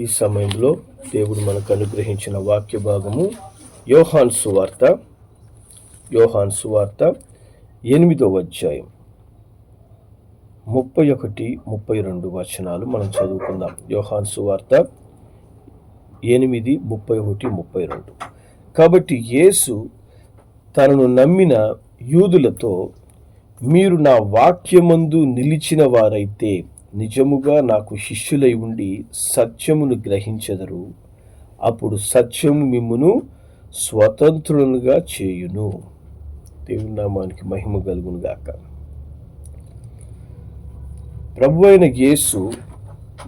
ఈ సమయంలో దేవుడు మనకు అనుగ్రహించిన వాక్య భాగము యోహాను సువార్త 8వ అధ్యాయం 31-32 వచనాలు మనం చదువుకుందాం. యోహాను సువార్త 8:31-32. కాబట్టి యేసు తనను నమ్మిన యూదులతో, మీరు నా వాక్యమందు నిలిచిన వారైతే నిజముగా నాకు శిష్యులై ఉండి సత్యమును గ్రహించెదరు. అప్పుడు సత్యము మిమ్మును స్వతంత్రులుగా చేయును. దేవుని నామానికి మహిమ కలుగును గాక. ప్రభువైన యేసు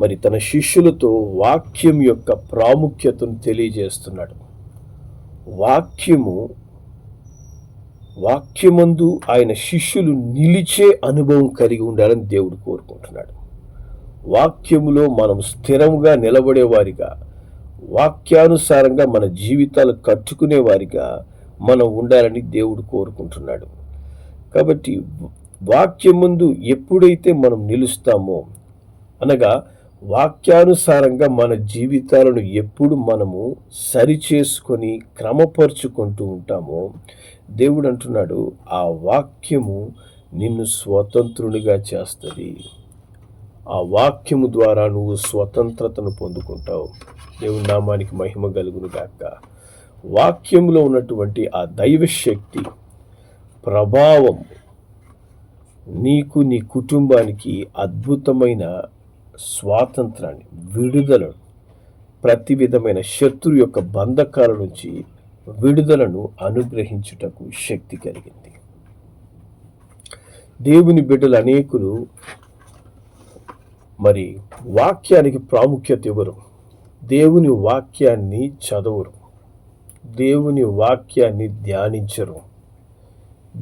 మరి తన శిష్యులతో వాక్యం యొక్క ప్రాముఖ్యతను తెలియజేస్తున్నాడు. వాక్యమందు ఆయన శిష్యులు నిలిచే అనుభవం కలిగి ఉండాలని దేవుడు కోరుకుంటున్నాడు. వాక్యములో మనం స్థిరంగా నిలబడేవారిగా, వాక్యానుసారంగా మన జీవితాలు కట్టుకునేవారిగా మనం ఉండాలని దేవుడు కోరుకుంటున్నాడు. కాబట్టి వాక్యమందు ఎప్పుడైతే మనం నిలుస్తామో, అనగా వాక్యానుసారంగా మన జీవితాలను ఎప్పుడు మనము సరిచేసుకొని క్రమపరుచుకుంటూ ఉంటామో, దేవుడు అంటున్నాడు ఆ వాక్యము నిన్ను స్వతంత్రునిగా చేస్తుంది. ఆ వాక్యము ద్వారా నువ్వు స్వతంత్రతను పొందుకుంటావు. దేవుని నామానికి మహిమ కలుగును గాక. వాక్యంలో ఉన్నటువంటి ఆ దైవశక్తి ప్రభావం నీకు, నీ కుటుంబానికి అద్భుతమైన స్వాతంత్రాన్ని, విడుదలను, ప్రతి విధమైన శత్రు యొక్క బంధకాల నుంచి విడుదలను అనుగ్రహించుటకు శక్తి కలిగింది. దేవుని బిడ్డలు అనేకులు మరి వాక్యానికి ప్రాముఖ్యత ఇవ్వరు. దేవుని వాక్యాన్ని చదవరు, దేవుని వాక్యాన్ని ధ్యానించరు.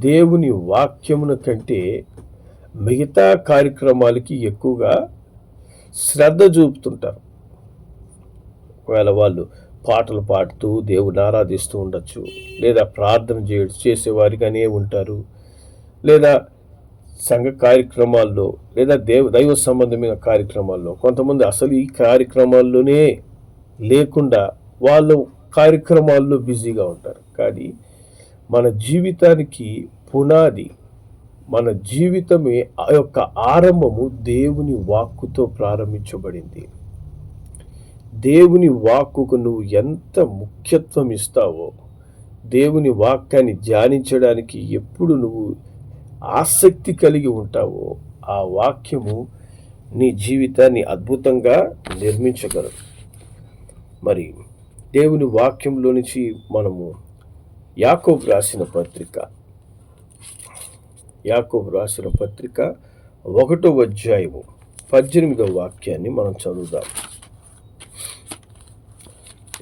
దేవుని వాక్యమున కంటే మిగతా కార్యక్రమాలకి ఎక్కువగా శ్రద్ధ చూపుతుంటారు. ఒకవేళ వాళ్ళు పాటలు పాడుతూ దేవుని ఆరాధిస్తూ ఉండొచ్చు, లేదా ప్రార్థన చేసేవారిగానే ఉంటారు, లేదా సంఘ కార్యక్రమాల్లో, లేదా దైవ సంబంధమైన కార్యక్రమాల్లో. కొంతమంది అసలు ఈ కార్యక్రమాల్లోనే లేకుండా వాళ్ళ కార్యక్రమాల్లో బిజీగా ఉంటారు. కానీ మన జీవితానికి పునాది, మన జీవితమే ఆ యొక్క ఆరంభము దేవుని వాక్కుతో ప్రారంభించబడింది. దేవుని వాక్కుకు నువ్వు ఎంత ముఖ్యత్వం ఇస్తావో, దేవుని వాక్యాన్ని ధ్యానించడానికి ఎప్పుడు నువ్వు ఆసక్తి కలిగి ఉంటావో, ఆ వాక్యము నీ జీవితాన్ని అద్భుతంగా నిర్మించగలదు. మరి దేవుని వాక్యంలో నుంచి మనము యాకోబు రాసిన పత్రిక 1వ అధ్యాయము 18వ వాక్యాన్ని మనం చదువుదాం.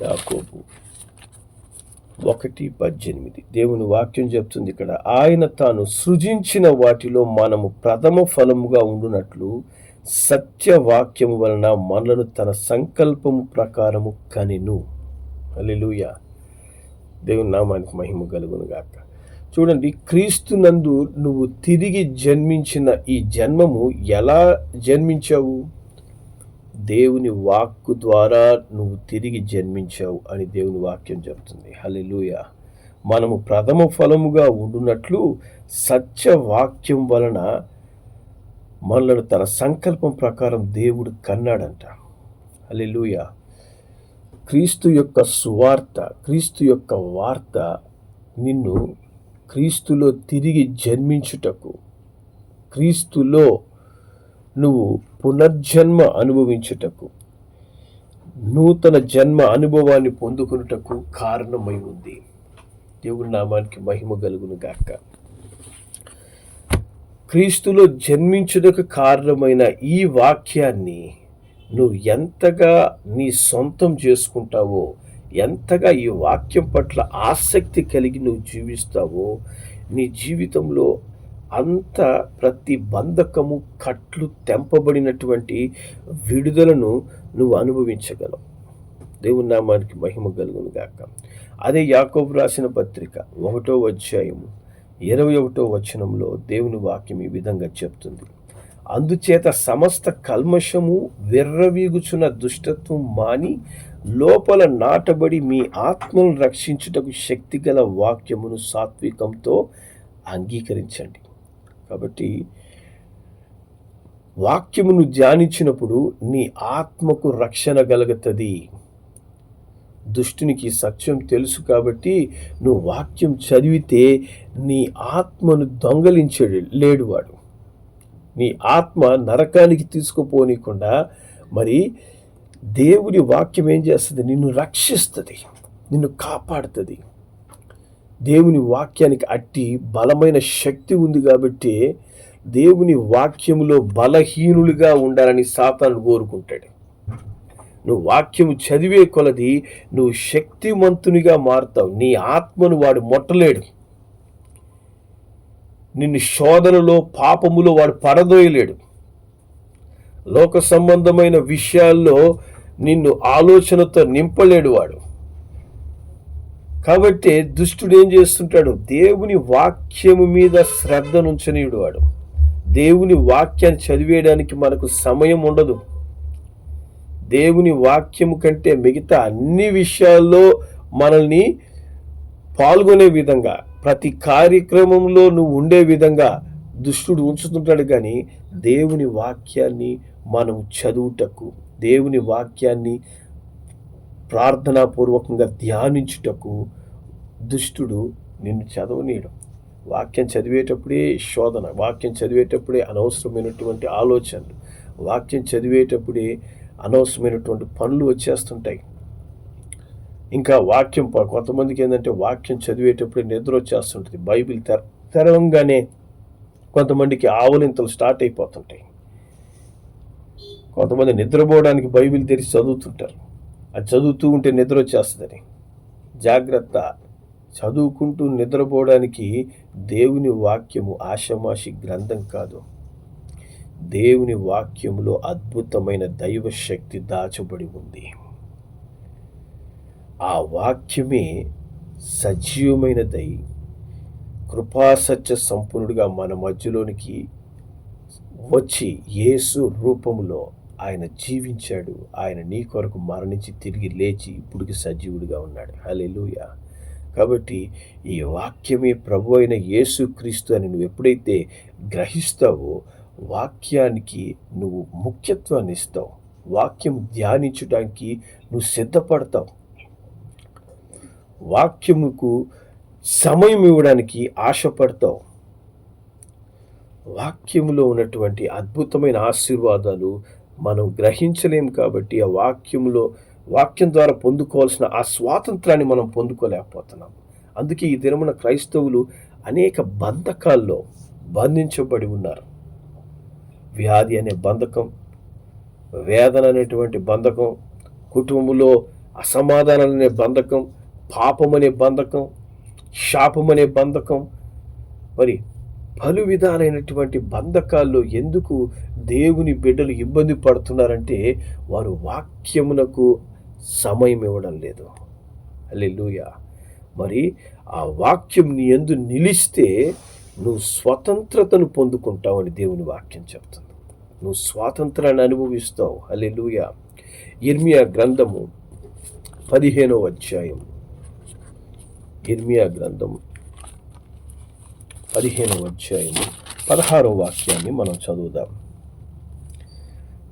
యాకోబు 1:18. దేవుని వాక్యం చెప్తుంది ఇక్కడ, ఆయన తాను సృజించిన వాటిలో మనము ప్రథమ ఫలముగా ఉండునట్లు సత్యవాక్యము వలన మనలను తన సంకల్పము ప్రకారము కనెను. హల్లెలూయా. దేవుని నామానికి మహిమ కలుగును గాక. చూడండి, క్రీస్తునందు నువ్వు తిరిగి జన్మించిన ఈ జన్మము ఎలా జన్మించావు? దేవుని వాక్కు ద్వారా నువ్వు తిరిగి జన్మించావు అని దేవుని వాక్యం చెప్తుంది. హల్లెలూయా. మనము ప్రథమ ఫలముగా ఉండునట్లు సత్యవాక్యం వలన మనలను తన సంకల్పం ప్రకారం దేవుడు కన్నాడంట. హల్లెలూయా. క్రీస్తు యొక్క సువార్త, క్రీస్తు యొక్క వార్త నిన్ను క్రీస్తులో తిరిగి జన్మించుటకు, క్రీస్తులో నువ్వు పునర్జన్మ అనుభవించుటకు, నూతన జన్మ అనుభవాన్ని పొందుకున్నటకు కారణమై ఉంది. దేవుని నామానికి మహిమ కలుగును గాక. క్రీస్తులో జన్మించుటకు కారణమైన ఈ వాక్యాన్ని నువ్వు ఎంతగా నీ సొంతం చేసుకుంటావో, ఎంతగా ఈ వాక్యం పట్ల ఆసక్తి కలిగి నువ్వు జీవిస్తావో, నీ జీవితంలో అంత ప్రతి బంధకము, కట్లు తెంపబడినటువంటి విడుదలను నువ్వు అనుభవించగలవు. దేవుని నామానికి మహిమ కలుగును గాక. అదే యాకోబు రాసిన పత్రిక 1వ అధ్యాయము 21వ వచనంలో దేవుని వాక్యం ఈ విధంగా చెప్తుంది, అందుచేత సమస్త కల్మషము విర్రవీగుచున్న దుష్టత్వం మాని లోపల నాటబడి మీ ఆత్మను రక్షించుటకు శక్తిగల వాక్యమును సాత్వికంతో అంగీకరించండి. కాబట్టి వాక్యమును ధ్యానించినప్పుడు నీ ఆత్మకు రక్షణ కలుగుతుంది. దుష్టునికి సత్యం తెలుసు కాబట్టి నువ్వు వాక్యం చదివితే నీ ఆత్మను దొంగలించాడు లేడు వాడు. నీ ఆత్మ నరకానికి తీసుకుపోనీయకుండా మరి దేవుని వాక్యం ఏం చేస్తుంది? నిన్ను రక్షిస్తుంది, నిన్ను కాపాడుతుంది. దేవుని వాక్యానికి అట్టి బలమైన శక్తి ఉంది కాబట్టి దేవుని వాక్యములో బలహీనులుగా ఉండాలని సాతాను కోరుకుంటాడు. నువ్వు వాక్యము చదివే కొలది నువ్వు శక్తిమంతునిగా మారుతావు. నీ ఆత్మను వాడు ముట్టలేడు. నిన్ను శోధనలో పాపములో వాడు పడదోయలేడు. లోక సంబంధమైన విషయాల్లో నిన్ను ఆలోచనతో నింపలేడు వాడు. కాబట్టి దుష్టుడు ఏం చేస్తుంటాడు? దేవుని వాక్యము మీద శ్రద్ధనుంచనీయుడు వాడు. దేవుని వాక్యాన్ని చదివేయడానికి మనకు సమయం ఉండదు. దేవుని వాక్యము కంటే మిగతా అన్ని విషయాల్లో మనల్ని పాల్గొనే విధంగా, ప్రతి కార్యక్రమంలో నువ్వు ఉండే విధంగా దుష్టుడు ఉంచుతుంటాడు. కానీ దేవుని వాక్యాన్ని మనం చదువుటకు, దేవుని వాక్యాన్ని ప్రార్థనాపూర్వకంగా ధ్యానించుటకు దుష్టుడు నిన్ను చదవనీయడం. వాక్యం చదివేటప్పుడే శోధన, వాక్యం చదివేటప్పుడే అనవసరమైనటువంటి ఆలోచనలు, వాక్యం చదివేటప్పుడే అనవసరమైనటువంటి పనులు వచ్చేస్తుంటాయి. ఇంకా వాక్యం కొంతమందికి ఏంటంటే వాక్యం చదివేటప్పుడే నిద్ర వచ్చేస్తుంటుంది. బైబిల్ తెరవంగానే కొంతమందికి ఆవలింతలు స్టార్ట్ అయిపోతుంటాయి. కొంతమంది నిద్రపోవడానికి బైబిల్ తెరిచి చదువుతుంటారు. అది చదువుతూ ఉంటే నిద్ర వచ్చేస్తుందని. జాగ్రత్త. చదువుకుంటూ నిద్రపోవడానికి దేవుని వాక్యము ఆషమాషి గ్రంథం కాదు. దేవుని వాక్యములో అద్భుతమైన దైవ శక్తి దాచబడి ఉంది. ఆ వాక్యమే సజీవమైనదై కృపాసత్య సంపూర్ణుడిగా మన మధ్యలోనికి వచ్చి యేసు రూపంలో ఆయన జీవించాడు. ఆయన నీ కొరకు మరణించి తిరిగి లేచి ఇప్పుడుకి సజీవుడిగా ఉన్నాడు. హల్లెలూయా. కాబట్టి ఈ వాక్యమే ప్రభు అయిన యేసుక్రీస్తు అని నువ్వు ఎప్పుడైతే గ్రహిస్తావో వాక్యానికి నువ్వు ముఖ్యత్వాన్ని ఇస్తావు. వాక్యం ధ్యానించడానికి నువ్వు సిద్ధపడతావు. వాక్యముకు సమయం ఇవ్వడానికి ఆశపడతావు. వాక్యములో ఉన్నటువంటి అద్భుతమైన ఆశీర్వాదాలు మనం గ్రహించలేము కాబట్టి ఆ వాక్యం ద్వారా పొందుకోవాల్సిన ఆ స్వాతంత్రాన్ని మనం పొందుకోలేకపోతున్నాం. అందుకే ఈ దినమున క్రైస్తవులు అనేక బంధకాల్లో బంధించబడి ఉన్నారు. వ్యాధి అనే బంధకం, వేదన అనేటువంటి బంధకం, కుటుంబంలో అసమాధానం అనే బంధకం, పాపం అనే బంధకం, శాపం అనే బంధకం, మరి పలు విధాలైనటువంటి బంధకాల్లో ఎందుకు దేవుని బిడ్డలు ఇబ్బంది పడుతున్నారంటే వారు వాక్యమునకు సమయం ఇవ్వడం లేదు. హల్లెలూయా. మరి ఆ వాక్యం నీ యందు నిలిస్తే నువ్వు స్వతంత్రతను పొందుకుంటావు అని దేవుని వాక్యం చెప్తుంది. నువ్వు స్వాతంత్రాన్ని అనుభవిస్తావు. హల్లెలూయా. ఇర్మియా గ్రంథము 15వ అధ్యాయం, ఇర్మియా గ్రంథము 15వ అధ్యాయము 16వ వాక్యాన్ని మనం చదువుదాం.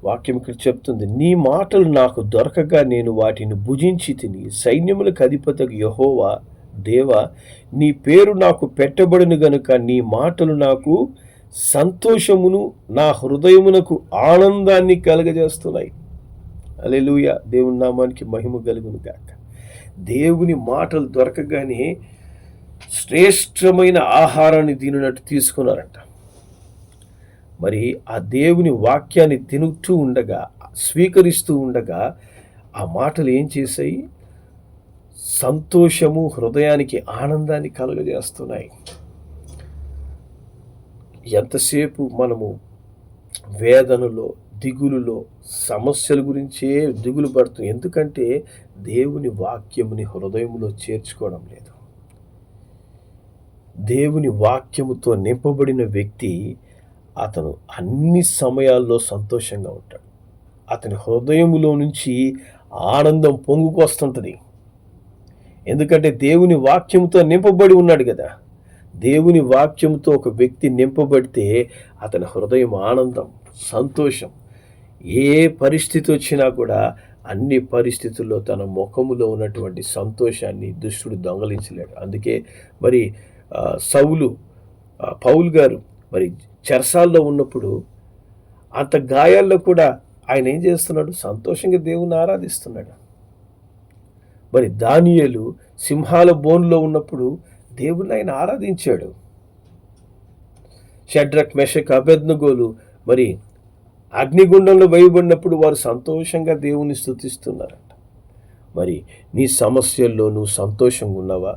వాక్యం ఇక్కడ చెప్తుంది, నీ మాటలు నాకు దొరకగా నేను వాటిని భుజించి తిని సైన్యములకు అధిపతికి యెహోవా దేవా నీ పేరు నాకు పెట్టబడిన గనుక నీ మాటలు నాకు సంతోషమును నా హృదయమునకు ఆనందాన్ని కలగజేస్తున్నాయి. హల్లెలూయా. దేవుని నామానికి మహిమ కలుగును గాక. దేవుని మాటలు దొరకగానే శ్రేష్టమైన ఆహారాన్ని తినట్టు తీసుకున్నారంట. మరి ఆ దేవుని వాక్యాన్ని తినుతూ ఉండగా, స్వీకరిస్తూ ఉండగా ఆ మాటలు ఏం చేశాయి? సంతోషము, హృదయానికి ఆనందాన్ని కలుగజేస్తున్నాయి. ఎంతసేపు మనము వేదనలో, దిగులులో, సమస్యల గురించే దిగులు పడుతుంది. ఎందుకంటే దేవుని వాక్యముని హృదయములో చేర్చుకోవడం లేదు. దేవుని వాక్యముతో నింపబడిన వ్యక్తి అతను అన్ని సమయాల్లో సంతోషంగా ఉంటాడు. అతని హృదయములో నుంచి ఆనందం పొంగుకొస్తుంటుంది. ఎందుకంటే దేవుని వాక్యంతో నింపబడి ఉన్నాడు కదా. దేవుని వాక్యంతో ఒక వ్యక్తి నింపబడితే అతని హృదయం ఆనందం, సంతోషం. ఏ పరిస్థితి వచ్చినా కూడా అన్ని పరిస్థితుల్లో తన ముఖములో ఉన్నటువంటి సంతోషాన్ని దుష్టుడు దొంగలించలేడు. అందుకే మరి పౌలు గారు మరి చెరసాల్లో ఉన్నప్పుడు అంత గాయాల్లో కూడా ఆయన ఏం చేస్తున్నాడు? సంతోషంగా దేవుని ఆరాధిస్తున్నాడు. మరి దానియేలు సింహాల బోనులో ఉన్నప్పుడు దేవుని ఆయన ఆరాధించాడు. షడ్రక్, మెషక్, అబేద్నెగోలు మరి అగ్నిగుండంలో వేయబడినప్పుడు వారు సంతోషంగా దేవుని స్తుతిస్తున్నారంట. మరి నీ సమస్యల్లో నువ్వు సంతోషంగా ఉన్నావా?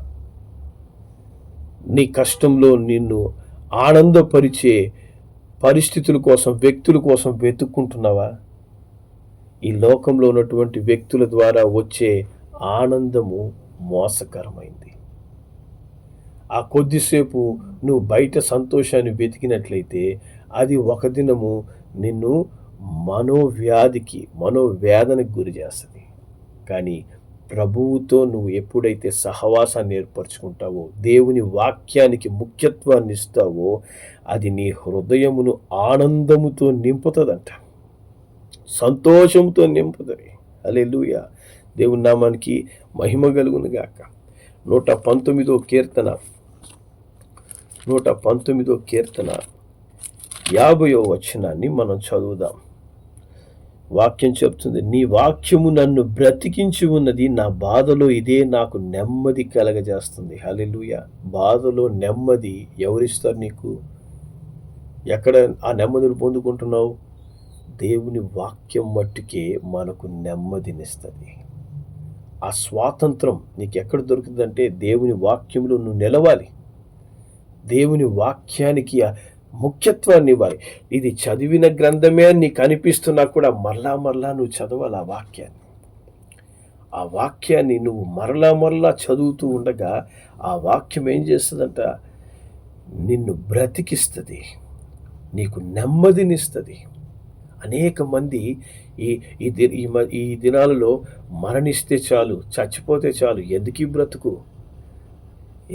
నీ కష్టంలో నిన్ను ఆనందపరిచే పరిస్థితుల కోసం, వ్యక్తుల కోసం వెతుక్కుంటున్నావా? ఈ లోకంలో ఉన్నటువంటి వ్యక్తుల ద్వారా వచ్చే ఆనందము మోసకరమైంది. ఆ కొద్దిసేపు నువ్వు బయట సంతోషాన్ని వెతికినట్లయితే అది ఒక దినము నిన్ను మనోవేదనకు గురి చేస్తుంది. కానీ ప్రభువుతో నువ్వు ఎప్పుడైతే సహవాసాన్ని ఏర్పరచుకుంటావో, దేవుని వాక్యానికి ముఖ్యత్వాన్ని ఇస్తావో, అది నీ హృదయమును ఆనందముతో నింపుతుందంట, సంతోషంతో నింపుతుంది. హల్లెలూయా. దేవుని నామానికి మహిమ కలుగును గాక. 119వ కీర్తన 50వ వచనాన్ని మనం చదువుదాం. వాక్యం చెప్తుంది, నీ వాక్యము నన్ను బ్రతికించి ఉన్నది, నా బాధలో ఇదే నాకు నెమ్మది కలగజేస్తుంది. హల్లెలూయా. బాధలో నెమ్మది ఎవరిస్తారు నీకు? ఎక్కడ ఆ నెమ్మదిని పొందుకుంటున్నావు? దేవుని వాక్యం మట్టుకే మనకు నెమ్మదినిస్తుంది. ఆ స్వాతంత్రం నీకు ఎక్కడ దొరుకుతుందంటే దేవుని వాక్యంలో నువ్వు నిలవాలి. దేవుని వాక్యానికి ముఖ్యత్వాన్ని ఇవ్వాలి. ఇది చదివిన గ్రంథమే అని నీకు అనిపిస్తున్నా కూడా మరలా నువ్వు చదవాలి ఆ వాక్యాన్ని నువ్వు మరలా చదువుతూ ఉండగా ఆ వాక్యం ఏం చేస్తుందంట? నిన్ను బ్రతికిస్తుంది, నీకు నెమ్మదినిస్తుంది. అనేక మంది ఈ దినాలలో మరణిస్తే చాలు, చచ్చిపోతే చాలు, ఎందుకు ఈ బ్రతుకు,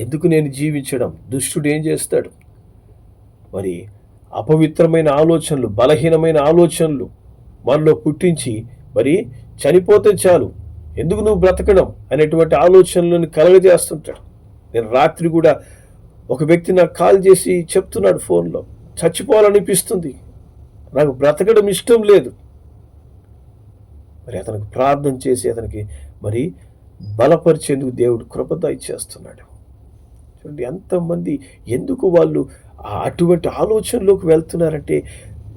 ఎందుకు నేను జీవించడం? దుష్టుడు ఏం చేస్తాడు? మరి అపవిత్రమైన ఆలోచనలు, బలహీనమైన ఆలోచనలు మనలో పుట్టించి మరి చనిపోతే చాలు, ఎందుకు నువ్వు బ్రతకడం అనేటువంటి ఆలోచనలను కలగజేస్తుంటాడు. నేను రాత్రి కూడా ఒక వ్యక్తి నాకు కాల్ చేసి చెప్తున్నాడు ఫోన్లో, చచ్చిపోవాలనిపిస్తుంది, నాకు బ్రతకడం ఇష్టం లేదు. మరి అతనికి ప్రార్థన చేసి అతనికి మరి బలపరిచేందుకు దేవుడు కృప ఇచ్చేస్తున్నాడు. చూడండి ఎంతమంది ఎందుకు వాళ్ళు అటువంటి ఆలోచనలోకి వెళ్తున్నారంటే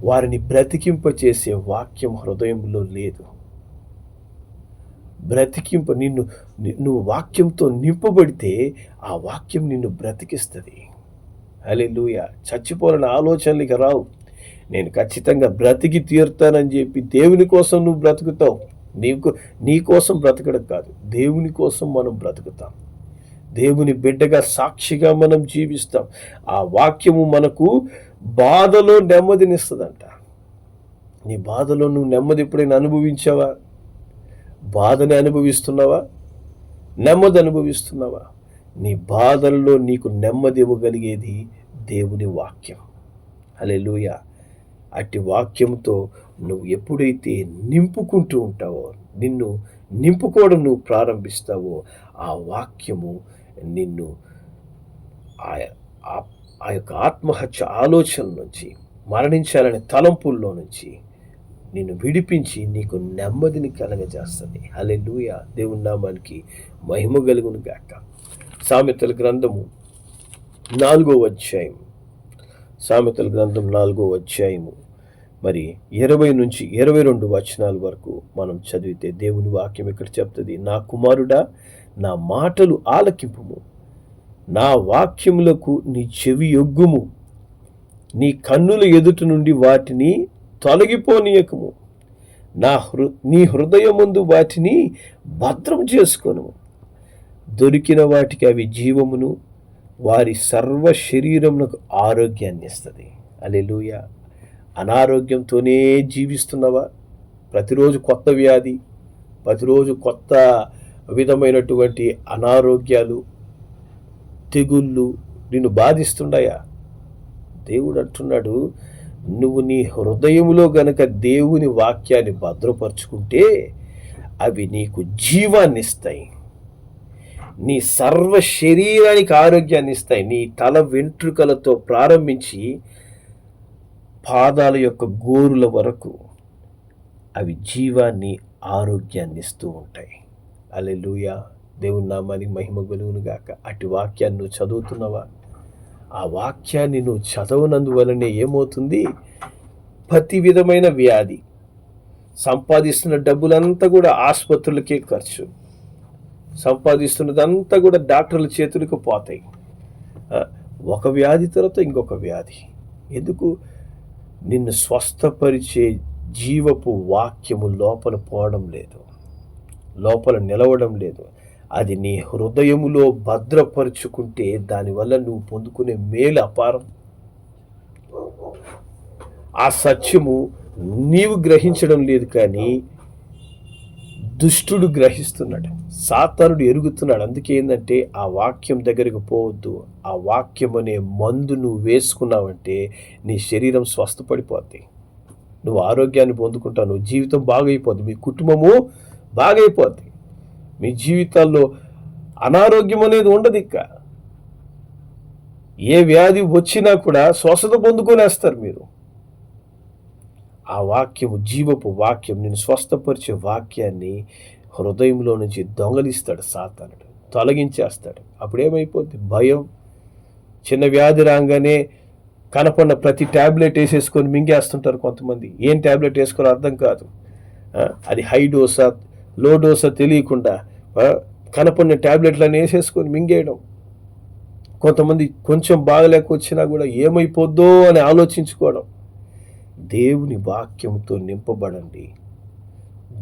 వారిని బ్రతికింపచేసే వాక్యం హృదయంలో లేదు. నువ్వు వాక్యంతో నింపబడితే ఆ వాక్యం నిన్ను బ్రతికిస్తుంది. హల్లెలూయా. చచ్చిపోవాలన్న ఆలోచనలకి రావు. నేను ఖచ్చితంగా బ్రతికి తీరుతానని చెప్పి దేవుని కోసం నువ్వు బ్రతుకుతావు. నీ కోసం బ్రతకడం కాదు, దేవుని కోసం మనం బ్రతుకుతాం. దేవుని బిడ్డగా సాక్షిగా మనం జీవిస్తాం. ఆ వాక్యము మనకు బాధలో నెమ్మదినిస్తుందంట. నీ బాధలో నువ్వు నెమ్మది ఎప్పుడైనా అనుభవించావా? బాధని అనుభవిస్తున్నావా? నెమ్మది అనుభవిస్తున్నావా? నీ బాధల్లో నీకు నెమ్మది ఇవ్వగలిగేది దేవుని వాక్యం. హల్లెలూయా. అట్టి వాక్యంతో నువ్వు ఎప్పుడైతే నింపుకుంటూ ఉంటావో, నిన్ను నింపుకోవడం నువ్వు ప్రారంభిస్తావో, ఆ వాక్యము నిన్ను ఆ యొక్క ఆత్మహత్య ఆలోచన నుంచి, మరణించాలనే తలంపుల్లో నుంచి నిన్ను విడిపించి నీకు నెమ్మదిని కలగజేస్తుంది. హల్లెలూయా. దేవుని నామానికి మహిమ కలుగును గాక. సామెతల గ్రంథము 4వ అధ్యాయం, సామెతల గ్రంథం 4వ అధ్యాయము మరి 20 నుంచి 22 వచనాల వరకు మనం చదివితే దేవుని వాక్యం ఇక్కడ చెప్తుంది, నా కుమారుడా, నా మాటలు ఆలకింపుము, నా వాక్యములకు నీ చెవి యొగ్గుము, నీ కన్నుల ఎదుట నుండి వాటిని తొలగిపోనీయకము, నీ హృదయమందు వాటిని భద్రం చేసుకొను. దొరికిన వాటికి అవి జీవమును, వారి సర్వ శరీరమునకు ఆరోగ్యాన్ని ఇస్తుంది. హల్లెలూయా. అనారోగ్యంతోనే జీవిస్తున్నావా? ప్రతిరోజు కొత్త వ్యాధి, ప్రతిరోజు కొత్త విధమైనటువంటి అనారోగ్యాలు, తెగుళ్ళు నిన్ను బాధిస్తున్నాయా? దేవుడు అంటున్నాడు, నువ్వు నీ హృదయములో గనక దేవుని వాక్యాన్ని భద్రపరుచుకుంటే అవి నీకు జీవాన్ని ఇస్తాయి. నీ సర్వ శరీరానికి ఆరోగ్యాన్ని ఇస్తాయి. నీ తల వెంట్రుకలతో ప్రారంభించి పాదాల యొక్క గోరుల వరకు అవి జీవాన్ని, ఆరోగ్యాన్ని ఇస్తూ ఉంటాయి. హల్లెలూయా! దేవుని నామానికి మహిమ కలుగును గాక. అటు వాక్యాన్ని నువ్వు చదువుతున్నావా? ఆ వాక్యాన్ని నువ్వు చదవనందువలనే ఏమవుతుంది? ప్రతి విధమైన వ్యాధి, సంపాదిస్తున్న డబ్బులంతా కూడా ఆసుపత్రులకే ఖర్చు, సంపాదిస్తున్నదంతా కూడా డాక్టర్ల చేతులకు పోతాయి. ఒక వ్యాధి తర్వాత ఇంకొక వ్యాధి. ఎందుకు? నిన్ను స్వస్థపరిచే జీవపు వాక్యము లోపల పోవడం లేదు, లోపల నిలవడం లేదు. అది నీ హృదయములో భద్రపరుచుకుంటే దానివల్ల నువ్వు పొందుకునే మేలు అపారం. ఆ సత్యము నీవు గ్రహించడం లేదు, కానీ దుష్టుడు గ్రహిస్తున్నాడు, సాతానుడు ఎరుగుతున్నాడు. అందుకే ఏంటంటే ఆ వాక్యం దగ్గరికి పోవద్దు. ఆ వాక్యం అనే మందు నువ్వు వేసుకున్నావంటే నీ శరీరం స్వస్థపడిపోద్ది, నువ్వు ఆరోగ్యాన్ని పొందుకుంటావు, నువ్వు జీవితం బాగైపోద్ది, మీ కుటుంబము బాగైపోద్ది, మీ జీవితాల్లో అనారోగ్యం అనేది ఉండదు. ఇక ఏ వ్యాధి వచ్చినా కూడా స్వస్థత పొందుకొనేస్తారు మీరు. ఆ వాక్యము, జీవపు వాక్యం, నేను స్వస్థపరిచే వాక్యాన్ని హృదయంలో నుంచి దొంగలిస్తాడు సాతానుడు, తొలగించేస్తాడు. అప్పుడేమైపోద్ది? భయం. చిన్న వ్యాధి రాగానే కనపడిన ప్రతి ట్యాబ్లెట్ వేసేసుకొని మింగేస్తుంటారు కొంతమంది. ఏం ట్యాబ్లెట్ వేసుకోవాలో అర్థం కాదు. అది హై డోసా, లో డోసా తెలియకుండా కనపడిన ట్యాబ్లెట్లను వేసేసుకొని మింగేయడం. కొంతమంది కొంచెం బాగలేకొచ్చినా కూడా ఏమైపోద్దో అని ఆలోచించుకోవడం. దేవుని వాక్యంతో నింపబడండి.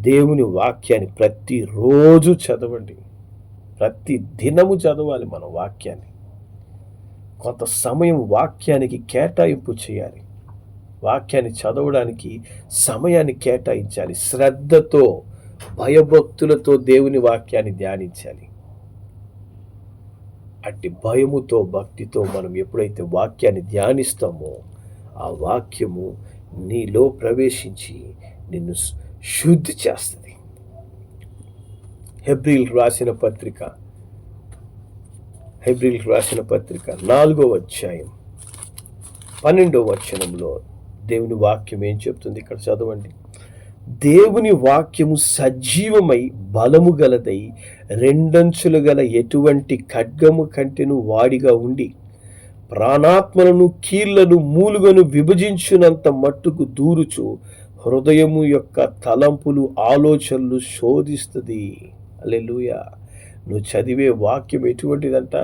దేవుని వాక్యాన్ని ప్రతిరోజు చదవండి. ప్రతి దినము చదవాలి మనం వాక్యాన్ని. కొంత సమయం వాక్యానికి కేటాయింపు చేయాలి. వాక్యాన్ని చదవడానికి సమయాన్ని కేటాయించాలి. శ్రద్ధతో, భయభక్తులతో దేవుని వాక్యాన్ని ధ్యానించాలి. అట్టి భయముతో, భక్తితో మనం ఎప్పుడైతే వాక్యాన్ని ధ్యానిస్తామో ఆ వాక్యము నీలో ప్రవేశించి నిన్ను శుద్ధి చేస్తుంది. హెబ్రీయులకు రాసిన పత్రిక 4వ అధ్యాయం 12వ వచనంలో దేవుని వాక్యం ఏం చెప్తుంది? ఇక్కడ చదవండి. దేవుని వాక్యము సజీవమై బలము గలదై రెండంచులు గల ఎటువంటి ఖడ్గము కంటెను వాడిగా ఉండి ప్రాణాత్మలను, కీళ్లను, మూలుగను విభజించునంత మట్టుకు దూరుచు హృదయము యొక్క తలంపులు, ఆలోచనలు శోధిస్తుంది. హల్లెలూయా! నువ్వు చదివే వాక్యం ఎటువంటిదంట?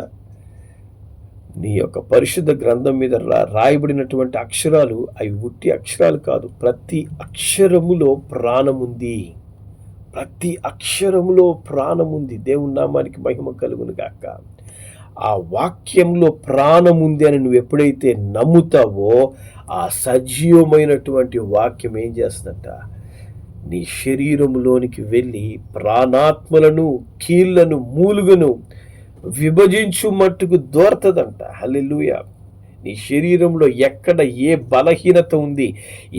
నీ యొక్క పరిశుద్ధ గ్రంథం మీద రాయబడినటువంటి అక్షరాలు అవి ఉట్టి అక్షరాలు కాదు. ప్రతి అక్షరములో ప్రాణముంది. ప్రతి అక్షరములో ప్రాణముంది. దేవుని నామానికి మహిమ కలుగును గాక. ఆ వాక్యంలో ప్రాణముంది అని నువ్వు ఎప్పుడైతే నమ్ముతావో ఆ సజీవమైనటువంటి వాక్యం ఏం చేస్తుందంట? నీ శరీరంలోనికి వెళ్ళి ప్రాణాత్మలను, కీళ్లను, మూలుగను విభజించు మట్టుకు దోర్తదంట. హల్లెలూయా! నీ శరీరంలో ఎక్కడ ఏ బలహీనత ఉంది,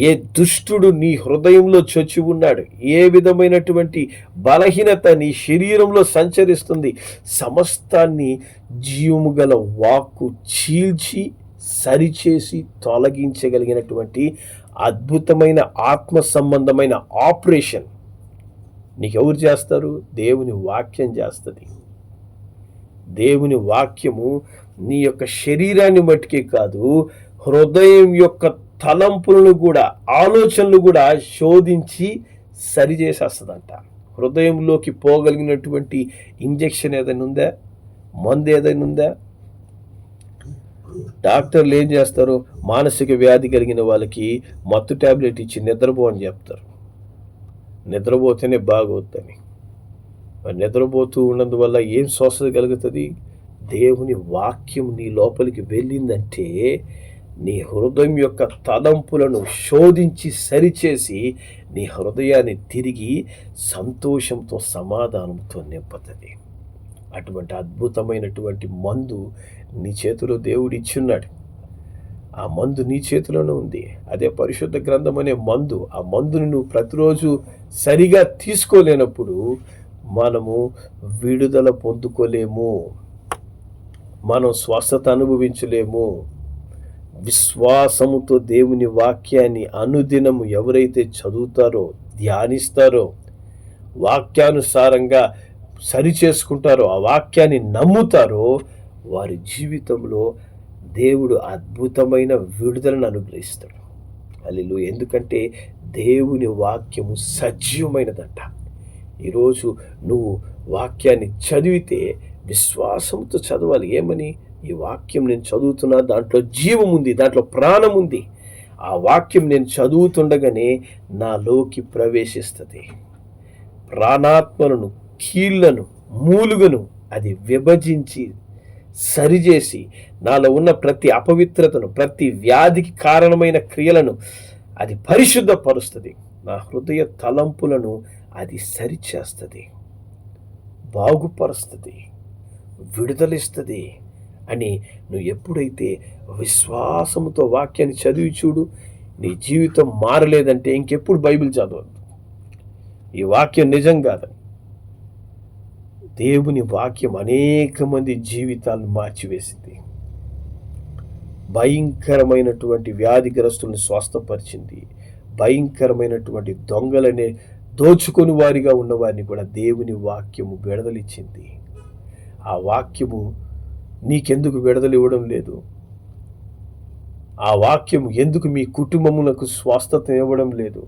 ఏ దుష్టుడు నీ హృదయంలో చొచ్చి ఉన్నాడు, ఏ విధమైనటువంటి బలహీనత నీ శరీరంలో సంచరిస్తుంది, సమస్తాన్ని జీవము గల వాక్కు చీల్చి సరిచేసి తొలగించగలిగినటువంటి అద్భుతమైన ఆత్మ సంబంధమైన ఆపరేషన్ నీకెవరు చేస్తారు? దేవుని వాక్యం చేస్తుంది. దేవుని వాక్యము నీ యొక్క శరీరాన్ని మట్టుకే కాదు, హృదయం యొక్క తలంపులను కూడా, ఆలోచనలు కూడా శోధించి సరిచేసేస్తుందంట. హృదయంలోకి పోగలిగినటువంటి ఇంజెక్షన్ ఏదైనా ఉందా? మందు ఏదైనా ఉందా? డాక్టర్లు ఏం చేస్తారు? మానసిక వ్యాధి కలిగిన వాళ్ళకి మత్తు ట్యాబ్లెట్ ఇచ్చి నిద్రపో అని చెప్తారు. నిద్రపోతేనే బాగవుద్దని. మరి నిద్రపోతూ ఉన్నందువల్ల ఏం స్వస్థత కలుగుతుంది? దేవుని వాక్యం నీ లోపలికి వెళ్ళిందంటే నీ హృదయం యొక్క తలంపులను శోధించి సరిచేసి నీ హృదయాన్ని తిరిగి సంతోషంతో సమాధానంతో నింపుతుంది. అటువంటి అద్భుతమైనటువంటి మందు నీ చేతిలో దేవుడు ఇచ్చున్నాడు. ఆ మందు నీ చేతిలోనే ఉంది. అదే పరిశుద్ధ గ్రంథం అనే మందు. ఆ మందుని నువ్వు ప్రతిరోజు సరిగా తీసుకోలేనప్పుడు మనము విడుదల పొందుకోలేము, మనం స్వస్థత అనుభవించలేము. విశ్వాసముతో దేవుని వాక్యాన్ని అనుదినము ఎవరైతే చదువుతారో, ధ్యానిస్తారో, వాక్యానుసారంగా సరిచేసుకుంటారో, ఆ వాక్యాన్ని నమ్ముతారో, వారి జీవితంలో దేవుడు అద్భుతమైన విడుదలను అనుగ్రహిస్తాడు. హల్లెలూయా. ఎందుకంటే దేవుని వాక్యము సజీవమైనదంట. ఈరోజు నువ్వు వాక్యాన్ని చదివితే విశ్వాసంతో చదవాలి. ఏమని? ఈ వాక్యం నేను చదువుతున్నా, దాంట్లో జీవం ఉంది, దాంట్లో ప్రాణం ఉంది. ఆ వాక్యం నేను చదువుతుండగానే నాలోకి ప్రవేశిస్తుంది. ప్రాణాత్మలను, కీళ్లను, మూలుగను అది విభజించి సరిచేసి నాలో ఉన్న ప్రతి అపవిత్రతను, ప్రతి వ్యాధికి కారణమైన క్రియలను అది పరిశుద్ధపరుస్తుంది. నా హృదయ తలంపులను అది సరిచేస్తుంది, బాగుపరుస్తుంది, విడుదలిస్తుంది అని నువ్వు ఎప్పుడైతే విశ్వాసంతో వాక్యాన్ని చదివి చూడు. నీ జీవితం మారలేదంటే ఇంకెప్పుడు బైబిల్ చదవద్దు. ఈ వాక్యం నిజం కాదని. దేవుని వాక్యం అనేక మంది జీవితాలను మార్చివేసింది. భయంకరమైనటువంటి వ్యాధిగ్రస్తులను స్వస్థపరిచింది. భయంకరమైనటువంటి దొంగలనే దోచుకొని వారిగా ఉన్నవారిని కూడా దేవుని వాక్యము విడుదలిచ్చింది. ఆ వాక్యము నీకెందుకు విడుదల ఇవ్వడం లేదు? ఆ వాక్యము ఎందుకు మీ కుటుంబములకు స్వస్థత ఇవ్వడం లేదు?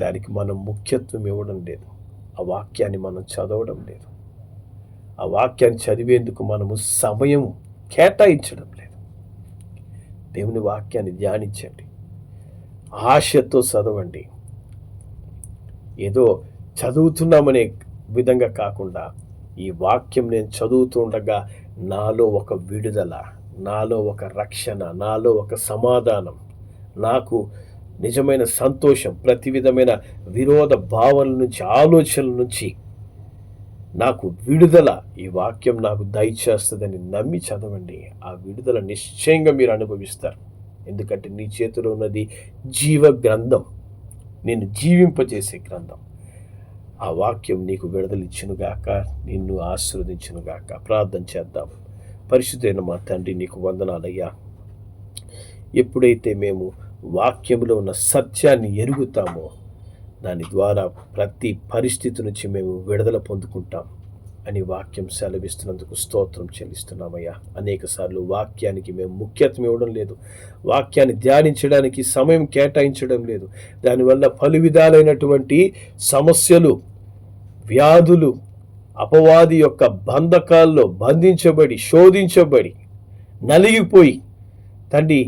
దానికి మనం ముఖ్యత్వం ఇవ్వడం లేదు. ఆ వాక్యాన్ని మనం చదవడం లేదు. ఆ వాక్యాన్ని చదివేందుకు మనము సమయం కేటాయించడం లేదు. దేవుని వాక్యాన్ని ధ్యానించండి, ఆశతో చదవండి. ఏదో చదువుతున్నామనే విధంగా కాకుండా, ఈ వాక్యం నేను చదువుతుండగా నాలో ఒక విడుదల, నాలో ఒక రక్షణ, నాలో ఒక సమాధానం, నాకు నిజమైన సంతోషం, ప్రతి విధమైన విరోధ భావనల నుంచి, ఆలోచనల నుంచి నాకు విడుదల ఈ వాక్యం నాకు దయచేస్తుందని నమ్మి చదవండి. ఆ విడుదల నిశ్చయంగా మీరు అనుభవిస్తారు. ఎందుకంటే నీ చేతిలో ఉన్నది జీవ గ్రంథం, నిన్ను జీవింపజేసే గ్రంథం. ఆ వాక్యం నీకు విడుదలిచ్చునుగాక, నిన్ను ఆశీర్వదించునుగాక. ప్రార్థన చేద్దాం. పరిశుద్ధైన మా తండ్రి, నీకు వందనాలయ్యా. ఎప్పుడైతే మేము వాక్యంలో ఉన్న సత్యాన్ని ఎరుగుతామో, దాని ద్వారా ప్రతి పరిస్థితి నుంచి మేము విడుదల పొందుకుంటాం అని వాక్యం సెలవిస్తున్నందుకు స్తోత్రం చెల్లిస్తున్నామయ్యా. అనేకసార్లు వాక్యానికి మేము ముఖ్యత్వం ఇవ్వడం లేదు, వాక్యాన్ని ధ్యానించడానికి సమయం కేటాయించడం లేదు. దానివల్ల పలు విధాలైనటువంటి సమస్యలు, వ్యాధులు, అపవాది యొక్క బంధకాల్లో బంధించబడి, శోధించబడి, నలిగిపోయి తండ్రి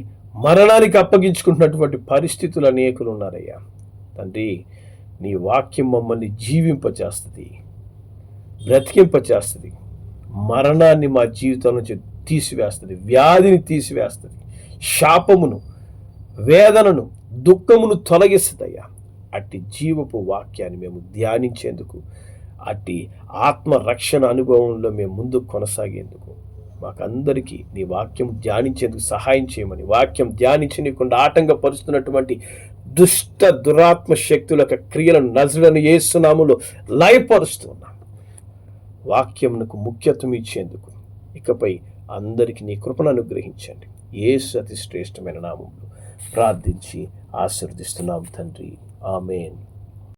మరణానికి అప్పగించుకుంటున్నటువంటి పరిస్థితులు అనేకులు ఉన్నారయ్యా. తండ్రి, నీ వాక్యం మమ్మల్ని జీవింపచేస్తుంది, బ్రతికింపచేస్తుంది, మరణాన్ని మా జీవితం నుంచి తీసివేస్తుంది, వ్యాధిని తీసివేస్తుంది, శాపమును, వేదనను, దుఃఖమును తొలగిస్తుందయ్యా. అట్టి జీవపు వాక్యాన్ని మేము ధ్యానించేందుకు, అట్టి ఆత్మరక్షణ అనుభవంలో మేము ముందుకు కొనసాగేందుకు మాకందరికీ నీ వాక్యం ధ్యానించేందుకు సహాయం చేయమని, వాక్యం ధ్యానించనీయకుండా ఆటంకపరుస్తున్నటువంటి దుష్ట దురాత్మ శక్తుల యొక్క క్రియలను నజరుడైన యేసు నామములో లయపరుస్తున్నాం. వాక్యమునకు ముఖ్యత్వం ఇచ్చేందుకు ఇకపై అందరికీ నీ కృపను అనుగ్రహించండి. యేసు అతి శ్రేష్టమైన నామములో ప్రార్థించి ఆశీర్వదిస్తున్నాం తండ్రి. ఆమేన్.